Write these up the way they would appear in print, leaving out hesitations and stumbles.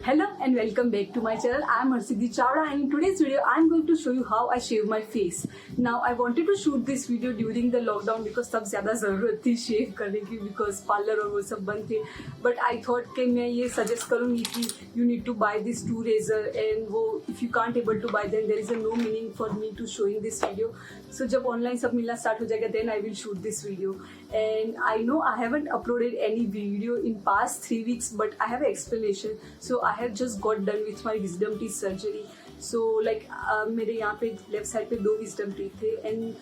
Hello and welcome back to my channel. I am Harsiddhi Chavda and in today's video I am going to show you how I shave my face. Now I wanted to shoot this video during the lockdown because तब ज़्यादा ज़रूरत थी शेव करने की because parlour और वो सब बंद थे. But I thought कि मैं ये suggest करूँगी कि you need to buy this two razor and वो if you can't able to buy then there is a no meaning for me to showing this video. So जब online सब मिलना start हो जाएगा then I will shoot this video. And I know I haven't uploaded any video in past 3 weeks but I have an explanation. So I have just got done with my wisdom teeth surgery. So like मेरे यहाँ पे left side पे 2 wisdom teeth थे and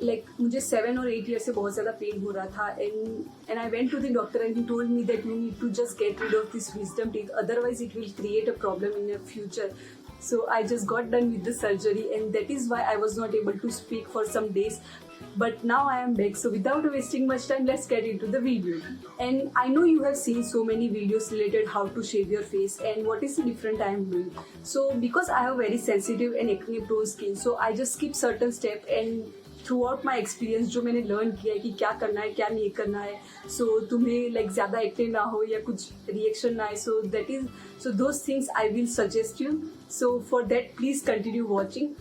like मुझे 7 or 8 years से बहुत ज़्यादा pain हो रहा था and I went to the doctor and he told me that you need to just get rid of this wisdom teeth, otherwise it will create a problem in your future. So I just got done with the surgery and that is why I was not able to speak for some days. But now I am back, so without wasting much time, let's get into the video. And I know you have seen so many videos related how to shave your face and what is the different I am doing. So because I have very sensitive and acne prone skin, so I just skip certain step and throughout my experience जो मैंने learn किया है कि क्या करना है क्या नहीं करना है, so तुम्हें like ज़्यादा acne ना हो या कुछ reaction ना आए, so those things I will suggest you. So for that please continue watching.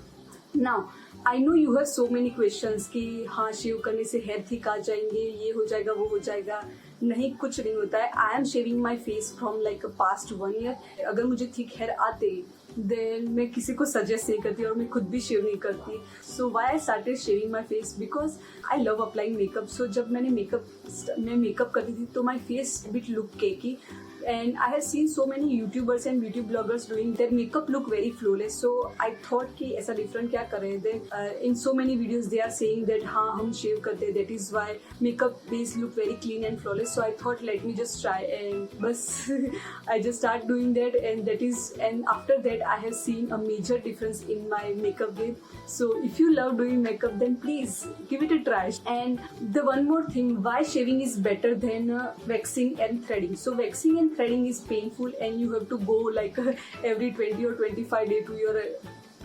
Now I know you have so many questions कि हाँ शेव करने से हेयर थिक आ जाएंगे, ये हो जाएगा वो हो जाएगा. नहीं, कुछ नहीं होता है. I am shaving my face from like past 1 year. अगर मुझे थिक हेयर आते देन मैं किसी को सजेस्ट नहीं करती और मैं खुद भी शेव नहीं करती. So why I started shaving my face because I love applying makeup. So जब मैं मेकअप करती थी तो my face bit look cakey. And I have seen so many YouTubers and beauty bloggers doing their makeup look very flawless. So I thought कि ऐसा different क्या कर रहे हैं. Then in so many videos they are saying that हाँ हम shave करते हैं, that is why makeup base look very clean and flawless. So I thought let me just try and बस I just start doing that and after that I have seen a major difference in my makeup game. So if you love doing makeup then please give it a try. And the one more thing, why shaving is better than waxing and threading. So waxing and threading is painful and you have to go like every 20 or 25 days to your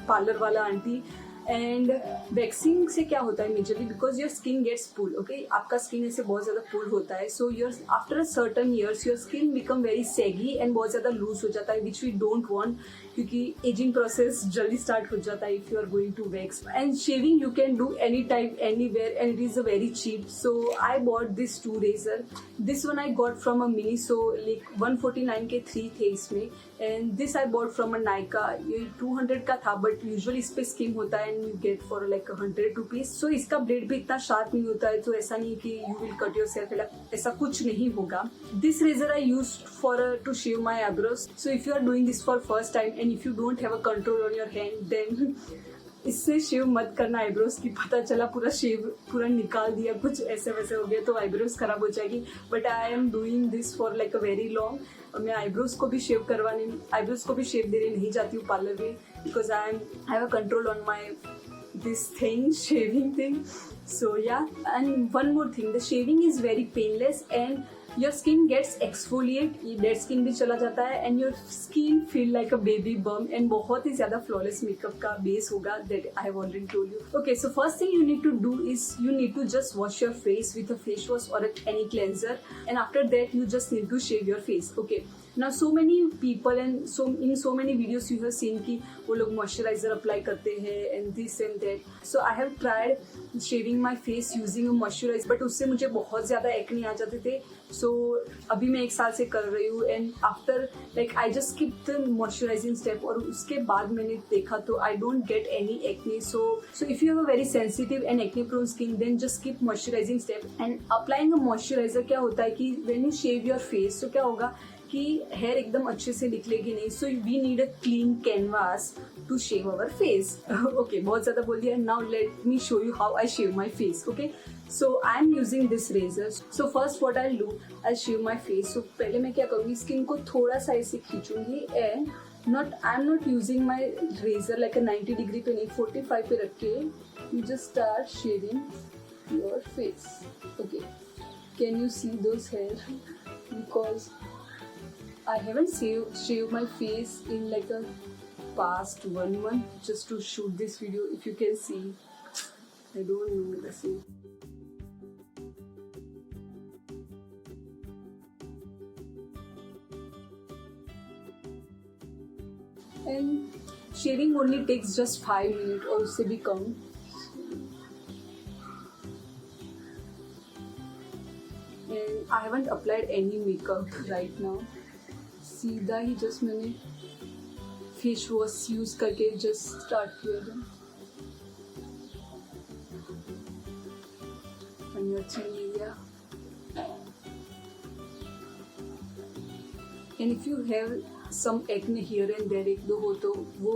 parlor wala auntie. And waxing से क्या होता है majorly because your skin gets pull. Okay, आपका skin ऐसे बहुत ज़्यादा pull होता है. So your after a certain years your skin become very saggy and बहुत ज़्यादा लूज हो जाता है विच वी डोंट वांट क्योंकि एजिंग प्रोसेस जल्दी स्टार्ट हो जाता है if you are going to wax. And shaving you can do any time any where and it is a very cheap. So I bought this two razor. This one I got from a mini. So like 149 के 3 थे इसमें and this I bought from a Nykaa. ये 200 का था but usually इस पे scheme होता है and you get for like 100 rupees. So इसका ब्लेड भी इतना शार्प नहीं होता है तो ऐसा नहीं कि you will cut yourself, ऐसा कुछ नहीं होगा. This razor I used for to shave my eyebrows. So if you are doing this for first time and if you don't have a control on your hand then इससे शेव मत करना eyebrows की. पता चला पूरा निकाल दिया, कुछ ऐसे वैसे हो गया तो आईब्रोज खराब हो जाएगी. But I am doing this for like a very long. मैं आईब्रोज को भी शेव देने नहीं जाती हूँ पार्लर में because I have a control on my this thing, shaving thing. So yeah, and one more thing, the shaving is very painless and your skin gets exfoliate, dead skin भी चला जाता है and your skin feel like a baby bump and बहुत ही ज़्यादा flawless makeup का base होगा. That I have already told you. Okay, so first thing you need to do is you need to just wash your face with a face wash or any cleanser and after that you just need to shave your face. Okay. Now so many people and in so many videos you have seen कि वो लोग moisturizer apply करते हैं and this and that. So I have tried shaving my face using a moisturizer but उससे मुझे बहुत ज़्यादा acne आ जाते थे. So अभी मैं 1 साल से कर रही हूँ and after like I just skip the moisturizing step और उसके बाद मैंने देखा तो I don't get any acne. So if you have a very sensitive and acne prone skin then just skip moisturizing step and applying a moisturizer. क्या होता है कि when you shave your face so क्या होगा कि hair एकदम अच्छे से निकलेगी नहीं. So we need a clean canvas to shave our face. Okay, बहुत ज़्यादा बोल दिया. Now let me show you how I shave my face. Okay, so I am using this razor. So first what I do, I shave my face. So पहले मैं क्या करूँगी, skin को थोड़ा सा ऐसे खींचूंगी and I am not using my razor like 90 degree पे नहीं, 45 पे रख के you just start shaving your face. Okay, can you see those hair because I haven't shaved my face in like a past 1 month just to shoot this video. If you can see, I don't know. Let's see. So, and shaving only takes just 5 minutes or उससे भी कम. And I haven't applied any makeup right now. सीधा ही just मैंने face wash use करके just start किया था. And your chin area. And if you have some acne here and there एक दो हो तो वो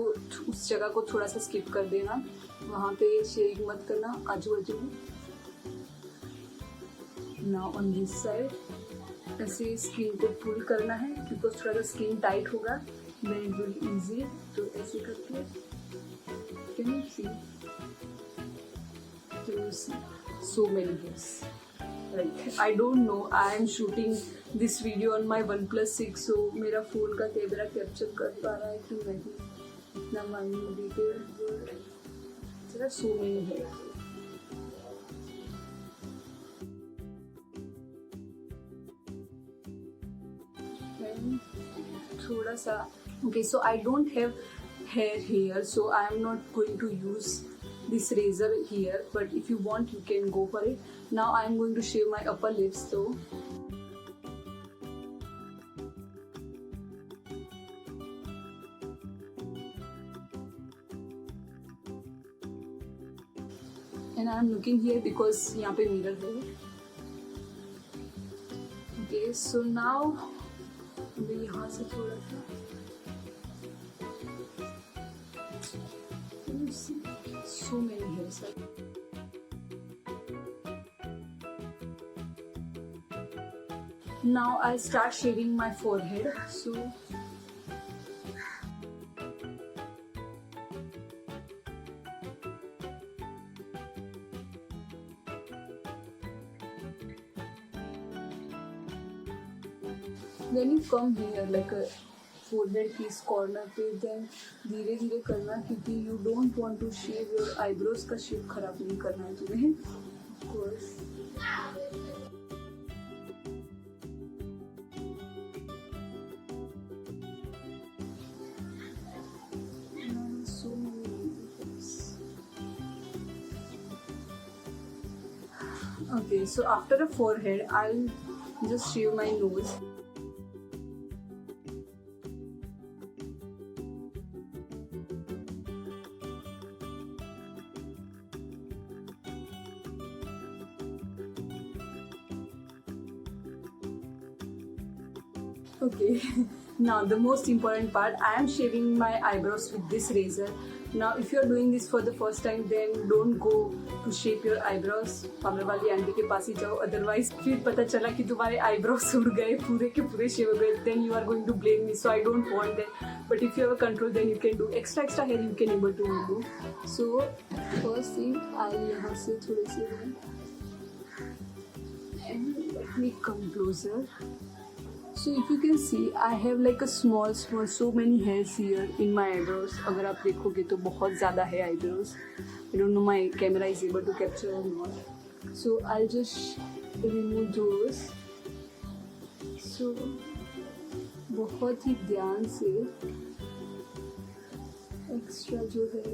उस जगह को थोड़ा सा skip कर देना. वहाँ पे शेविंग मत करना आजू बाजू में. Now on this side ऐसे स्किन को पुल करना है क्योंकि थोड़ा सा स्किन टाइट होगा. Then it will be easy. तो ऐसे करके can you see? Can you see? So many hairs. Like I don't know. I am shooting this video on my OnePlus 6, so मेरा फोन का कैमरा कैप्चर कर पा रहा है कि नहीं इतना minute detail. There are so many hairs. थोड़ा सा okay, so I don't have hair here, so I am not going to use this razor here, but if you want you can go for it. Now I am going to shave my upper lips though. And I am looking here because यहाँ पे mirror है. Okay, so now मैं यहाँ से थोड़ा सा so many hairs. Now I start shaving my forehead. So when you come here like a forehead की इस कॉर्नर पे then धीरे धीरे करना क्योंकि you don't want to shave your eyebrows का शेप खराब नहीं करना है तुम्हें. Of course. So many things. Okay, so after the forehead I'll just shave my nose. Okay, now the most important part, I am shaving my eyebrows with this razor. Now if you are doing this for the first time then don't go to shape your eyebrows. Parlour वाली aunty के पास ही जाओ, otherwise फिर पता चला कि तुम्हारे eyebrows उड़ गए पूरे के पूरे शेव हो गए, then you are going to blame me, so I don't want that. But if you have a control then you can do extra hair you can able to do. So first thing I यहाँ से थोड़े से and let me come closer. So if you can see, I have like a small so many hairs here in my eyebrows. अगर आप देखोगे तो बहुत ज़्यादा है eyebrows. I don't know my camera is able to capture or not. So I'll just remove those. So बहुत ही ध्यान से extra जो है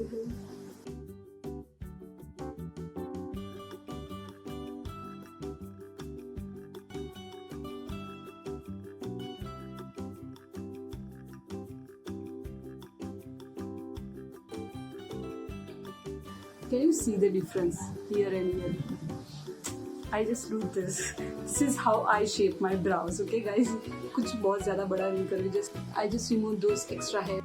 Can you see the difference here and here? I just do this. This is how I shape my brows. Okay guys, कुछ बहुत ज़्यादा बड़ा नहीं कर रही. I just remove those extra hair.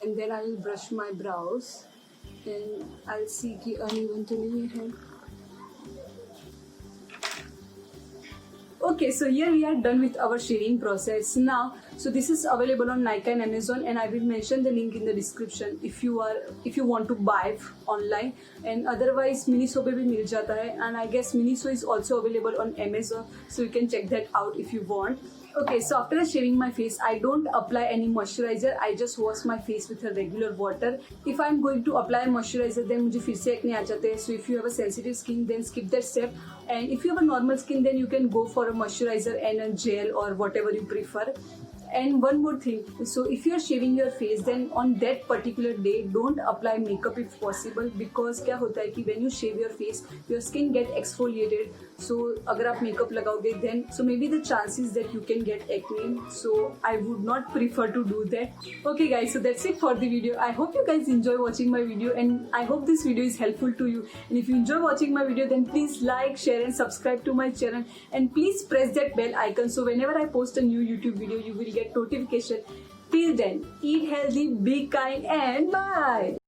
And then I'll brush my brows and I'll see कि uneven तो नहीं है. Okay, so here we are done with our shaving process. Now So this is available on Nykaa and Amazon, and I will mention the link in the description if you want to buy online. And otherwise Miniso पे भी मिल जाता है, and I guess Miniso is also available on Amazon, so you can check that out if you want. Okay, so after shaving my face, I don't apply any moisturizer. I just wash my face with a regular water. If I'm going to apply moisturizer, then मुझे फिर से acne आ जाते हैं. So if you have a sensitive skin, then skip that step. And if you have a normal skin, then you can go for a moisturizer and a gel or whatever you prefer. And one more thing, so if you are shaving your face, then on that particular day don't apply makeup if possible, because क्या होता है कि when you shave your face, your skin get exfoliated. So अगर आप makeup लगाओगे, then so maybe the chances that you can get acne. So I would not prefer to do that. Okay guys, so that's it for the video. I hope you guys enjoy watching my video, and I hope this video is helpful to you. And if you enjoy watching my video, then please like, share and subscribe to my channel, and please press that bell icon so whenever I post a new YouTube video, you will get notification. Till then, eat healthy, be kind, and bye.